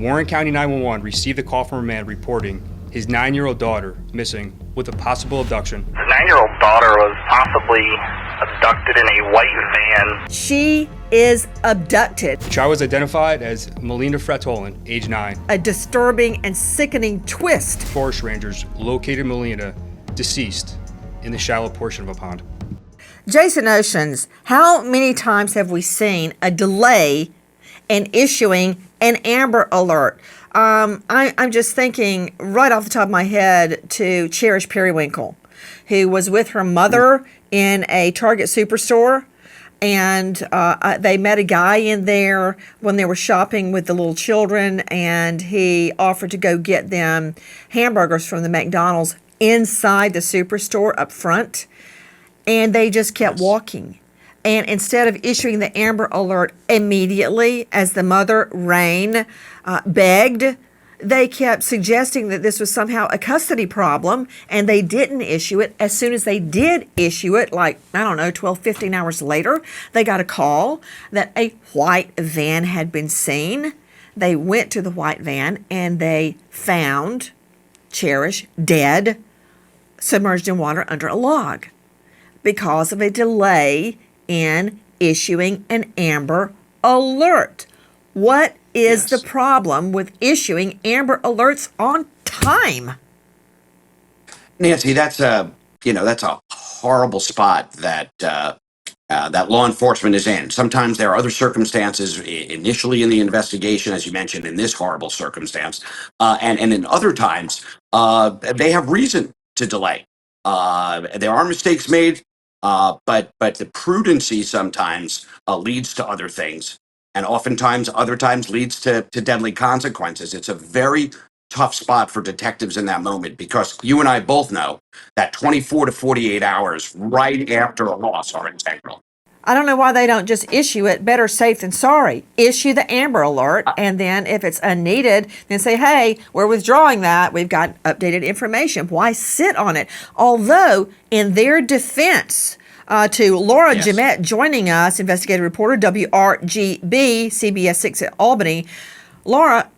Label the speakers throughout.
Speaker 1: Warren County 911 received a call from a man reporting his 9-year-old daughter missing with a possible abduction.
Speaker 2: His 9-year-old daughter was possibly abducted in a white van.
Speaker 3: She is abducted.
Speaker 1: The child was identified as Melina Fratolin, age 9.
Speaker 3: A disturbing and sickening twist.
Speaker 1: Forest rangers located Melina deceased in the shallow portion of a pond.
Speaker 3: Jason Oceans, how many times have we seen a delay in issuing an Amber Alert? I'm just thinking right off the top of my head to Cherish Periwinkle, who was with her mother in a Target superstore, and they met a guy in there when they were shopping with the little children, and he offered to go get them hamburgers from the McDonald's inside the superstore up front, and they just kept walking. And instead of issuing the Amber Alert immediately, as the mother, Rain, begged, they kept suggesting that this was somehow a custody problem, and they didn't issue it. As soon as they did issue it, like, 12, 15 hours later, they got a call that a white van had been seen. They went to the white van, and they found Cherish dead, submerged in water under a log, because of a delay in issuing an Amber Alert. What is the problem with issuing Amber Alerts on time?
Speaker 4: Nancy, that's a horrible spot that law enforcement is in. Sometimes there are other circumstances initially in the investigation, as you mentioned, in this horrible circumstance, and in other times they have reason to delay. There are mistakes made. But the prudency sometimes leads to other things, and oftentimes other times leads to deadly consequences. It's a very tough spot for detectives in that moment, because you and I both know that 24 to 48 hours right after a loss are integral.
Speaker 3: I don't know why they don't just issue it. Better safe than sorry. Issue the Amber Alert, and then if it's unneeded, then say, hey, we're withdrawing that. We've got updated information. Why sit on it? Although, in their defense, to Laura Jamette joining us, investigative reporter, WRGB, CBS 6 at Albany. Laura,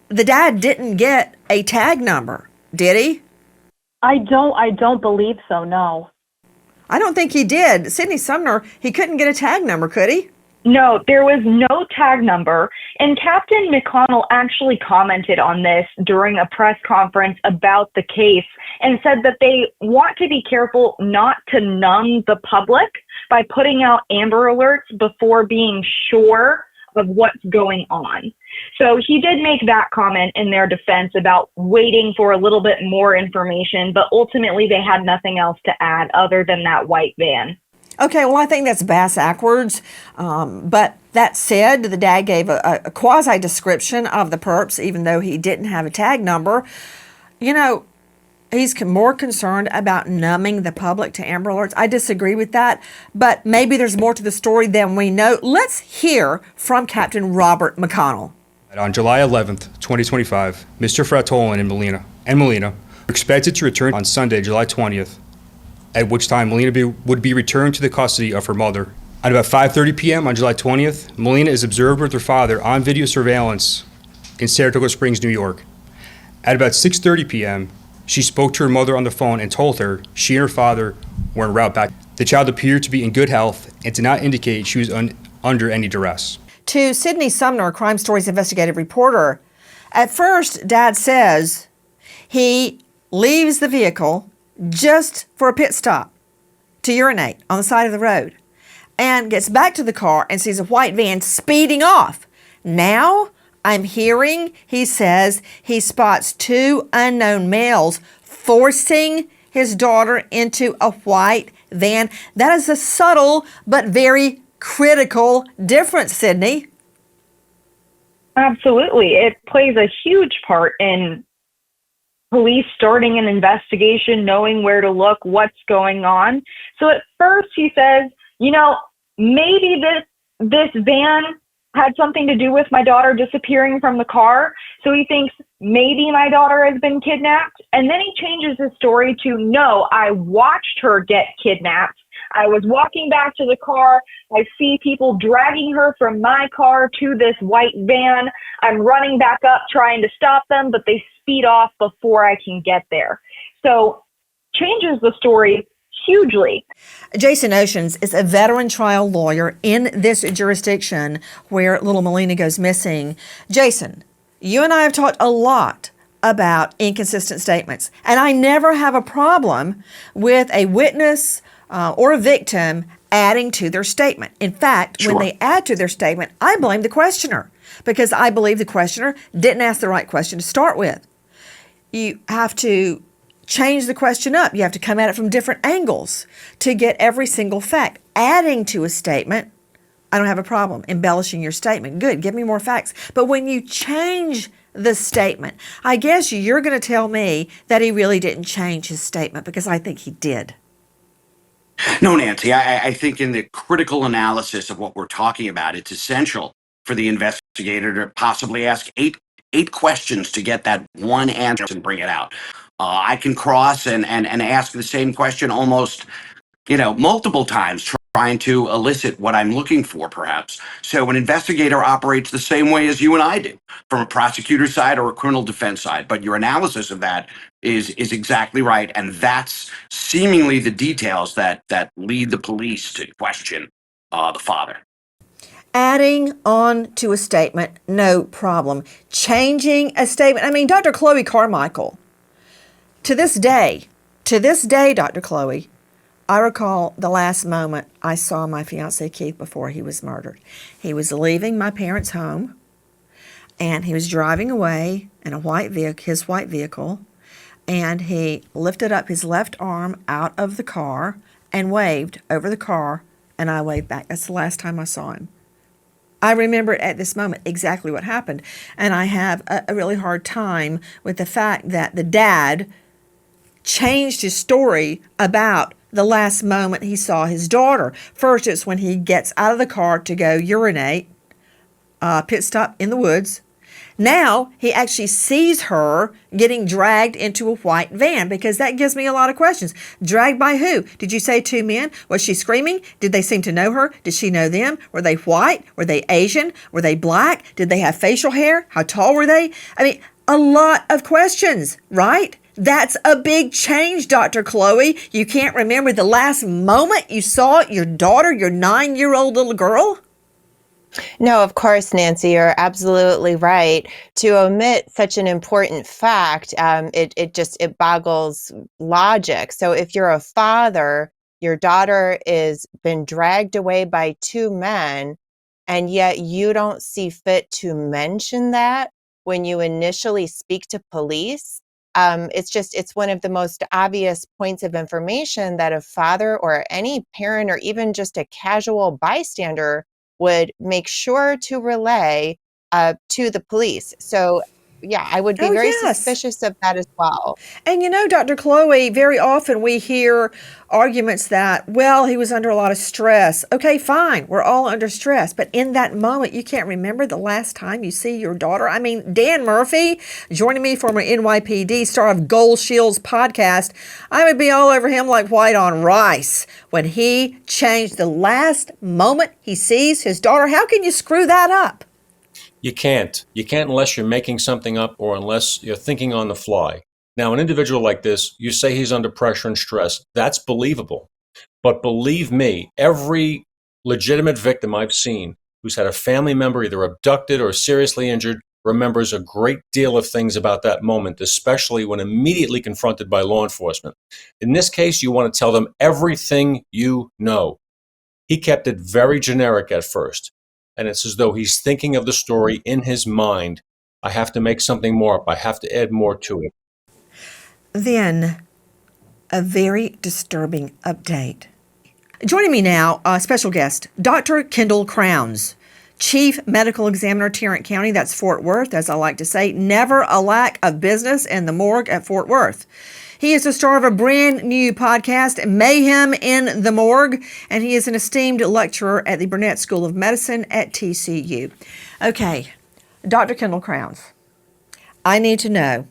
Speaker 3: the dad didn't get a tag number, did he?
Speaker 5: I don't believe so, no.
Speaker 3: I don't think he did. Sidney Sumner, he couldn't get a tag number, could he?
Speaker 5: No, there was no tag number, and Captain McConnell actually commented on this during a press conference about the case and said that they want to be careful not to numb the public by putting out Amber Alerts before being sure of what's going on. So he did make that comment in their defense about waiting for a little bit more information, but ultimately they had nothing else to add other than that white van.
Speaker 3: Okay, well, I think that's bass-ackwards. But that said, the dad gave a quasi-description of the perps, even though he didn't have a tag number. You know, he's more concerned about numbing the public to Amber Alerts. I disagree with that, but maybe there's more to the story than we know. Let's hear from Captain Robert McConnell.
Speaker 1: On July 11th, 2025, Mr. Fratolin and Melina were expected to return on Sunday, July 20th, at which time Melina would be returned to the custody of her mother. At about 5:30 p.m. on July 20th, Melina is observed with her father on video surveillance in Saratoga Springs, New York. At about 6:30 p.m., she spoke to her mother on the phone and told her she and her father were en route back. The child appeared to be in good health and did not indicate she was under any duress.
Speaker 3: To Sidney Sumner, Crime Stories investigative reporter, at first, Dad says he leaves the vehicle just for a pit stop to urinate on the side of the road and gets back to the car and sees a white van speeding off. Now, I'm hearing he says he spots two unknown males forcing his daughter into a white van. That is a subtle but very critical difference, Sidney.
Speaker 5: Absolutely. It plays a huge part in police starting an investigation, knowing where to look, what's going on. So at first he says, maybe this van had something to do with my daughter disappearing from the car. So he thinks maybe my daughter has been kidnapped. And then he changes his story to, no, I watched her get kidnapped. I was walking back to the car. I see people dragging her from my car to this white van. I'm running back up trying to stop them, but they speed off before I can get there. So changes the story hugely.
Speaker 3: Jason Oceans is a veteran trial lawyer in this jurisdiction where little Melina goes missing. Jason, you and I have talked a lot about inconsistent statements, and I never have a problem with a witness or a victim adding to their statement. In fact,
Speaker 4: Sure.
Speaker 3: when they add to their statement, I blame the questioner because I believe the questioner didn't ask the right question to start with. You have to change the question up. You have to come at it from different angles to get every single fact. Adding to a statement, I don't have a problem. Embellishing your statement, good, give me more facts. But when you change the statement, I guess you're going to tell me that he really didn't change his statement, because I think he did.
Speaker 4: No, Nancy, I think in the critical analysis of what we're talking about, it's essential for the investigator to possibly ask eight questions to get that one answer and bring it out. I can cross and ask the same question almost, multiple times, trying to elicit what I'm looking for, perhaps. So an investigator operates the same way as you and I do, from a prosecutor's side or a criminal defense side. But your analysis of that is exactly right, and that's seemingly the details that lead the police to question the father.
Speaker 3: Adding on to a statement, no problem. Changing a statement, I mean, Dr. Chloe Carmichael, to this day, Dr. Chloe, I recall the last moment I saw my fiance Keith before he was murdered. He was leaving my parents' home, and he was driving away in his white vehicle, and he lifted up his left arm out of the car and waved over the car, and I waved back. That's the last time I saw him. I remember at this moment exactly what happened, and I have a really hard time with the fact that the dad changed his story about the last moment he saw his daughter. First, it's when he gets out of the car to go urinate, pit stop in the woods. Now, he actually sees her getting dragged into a white van, because that gives me a lot of questions. Dragged by who? Did you say two men? Was she screaming? Did they seem to know her? Did she know them? Were they white? Were they Asian? Were they black? Did they have facial hair? How tall were they? I mean, a lot of questions, right? That's a big change, Dr. Chloe. You can't remember the last moment you saw your daughter, your 9-year-old little girl?
Speaker 6: No, of course, Nancy, you're absolutely right. To omit such an important fact, it boggles logic. So if you're a father, your daughter is been dragged away by two men, and yet you don't see fit to mention that when you initially speak to police. It's one of the most obvious points of information that a father or any parent or even just a casual bystander would make sure to relay to the police. So, yeah, I would be
Speaker 3: Oh,
Speaker 6: very
Speaker 3: yes.
Speaker 6: suspicious of that as well.
Speaker 3: And Dr. Chloe, very often we hear arguments that, well, he was under a lot of stress. Okay, fine, we're all under stress. But in that moment, you can't remember the last time you see your daughter. I mean, Dan Murphy, joining me, former NYPD star of Gold Shield's podcast, I would be all over him like white on rice when he changed the last moment he sees his daughter. How can you screw that up?
Speaker 7: You can't. You can't unless you're making something up or unless you're thinking on the fly. Now, an individual like this, you say he's under pressure and stress. That's believable. But believe me, every legitimate victim I've seen who's had a family member either abducted or seriously injured remembers a great deal of things about that moment, especially when immediately confronted by law enforcement. In this case, you want to tell them everything you know. He kept it very generic at first. And it's as though he's thinking of the story in his mind. I have to make something more up. I have to add more to it.
Speaker 3: Then, a very disturbing update. Joining me now, a special guest, Dr. Kendall Crowns, Chief Medical Examiner, Tarrant County, that's Fort Worth, as I like to say. Never a lack of business in the morgue at Fort Worth. He is the star of a brand new podcast, Mayhem in the Morgue, and he is an esteemed lecturer at the Burnett School of Medicine at TCU. Okay, Dr. Kendall Crowns, I need to know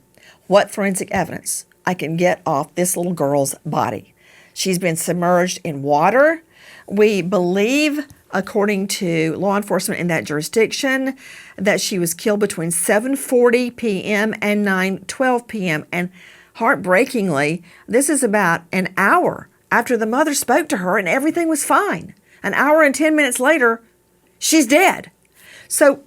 Speaker 3: what forensic evidence I can get off this little girl's body. She's been submerged in water. We believe, according to law enforcement in that jurisdiction, that she was killed between 7:40 p.m. and 9:12 p.m. And heartbreakingly, this is about an hour after the mother spoke to her and everything was fine. An hour and 10 minutes later, she's dead. So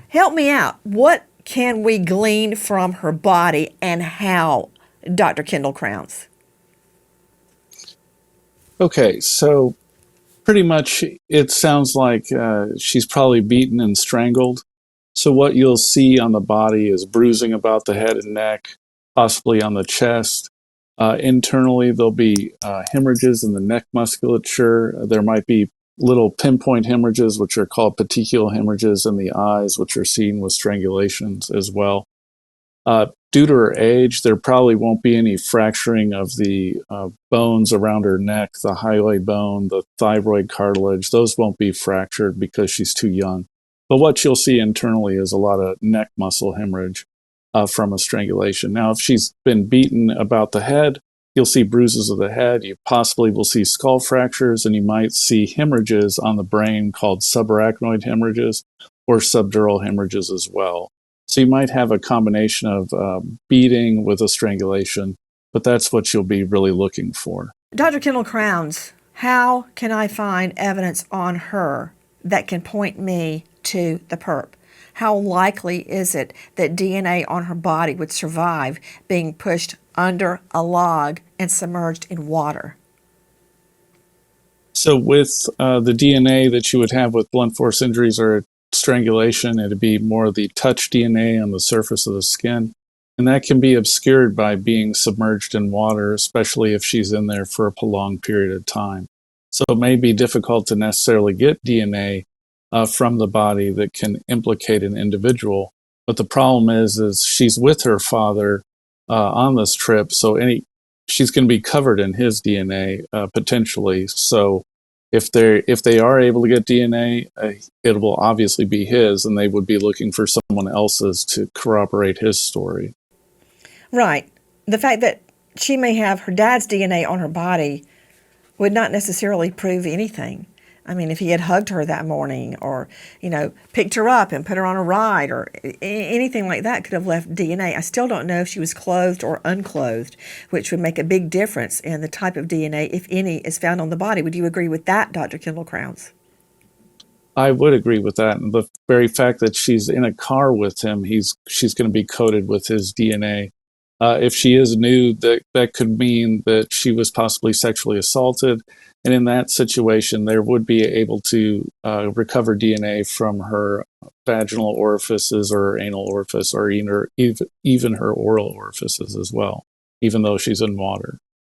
Speaker 3: help me out. What can we glean from her body and how, Dr. Kendall Crowns?
Speaker 8: Okay, so pretty much it sounds like she's probably beaten and strangled. So what you'll see on the body is bruising about the head and neck, possibly on the chest. Internally, there'll be hemorrhages in the neck musculature. There might be little pinpoint hemorrhages, which are called petechial hemorrhages in the eyes, which are seen with strangulations as well. Due to her age, there probably won't be any fracturing of the bones around her neck, the hyoid bone, the thyroid cartilage. Those won't be fractured because she's too young. But what you'll see internally is a lot of neck muscle hemorrhage from a strangulation. Now, if she's been beaten about the head, you'll see bruises of the head. You possibly will see skull fractures, and you might see hemorrhages on the brain called subarachnoid hemorrhages or subdural hemorrhages as well. So you might have a combination of beating with a strangulation, but that's what you'll be really looking for.
Speaker 3: Dr. Kendall Crowns, how can I find evidence on her that can point me to the perp? How likely is it that DNA on her body would survive being pushed under a log and submerged in water?
Speaker 8: So with the DNA that you would have with blunt force injuries or strangulation, it'd be more of the touch DNA on the surface of the skin. And that can be obscured by being submerged in water, especially if she's in there for a prolonged period of time. So it may be difficult to necessarily get DNA from the body that can implicate an individual. But the problem is she's with her father on this trip, so she's going to be covered in his DNA potentially. So if they are able to get DNA, it will obviously be his, and they would be looking for someone else's to corroborate his story.
Speaker 3: Right. The fact that she may have her dad's DNA on her body would not necessarily prove anything. I mean, if he had hugged her that morning or, picked her up and put her on a ride or anything like that could have left DNA. I still don't know if she was clothed or unclothed, which would make a big difference in the type of DNA, if any, is found on the body. Would you agree with that, Dr. Kendall Crowns?
Speaker 8: I would agree with that. And the very fact that she's in a car with him, she's going to be coated with his DNA. If she is nude, that could mean that she was possibly sexually assaulted. And in that situation, there would be able to recover DNA from her vaginal orifices or her anal orifice or even her oral orifices as well, even though she's in water.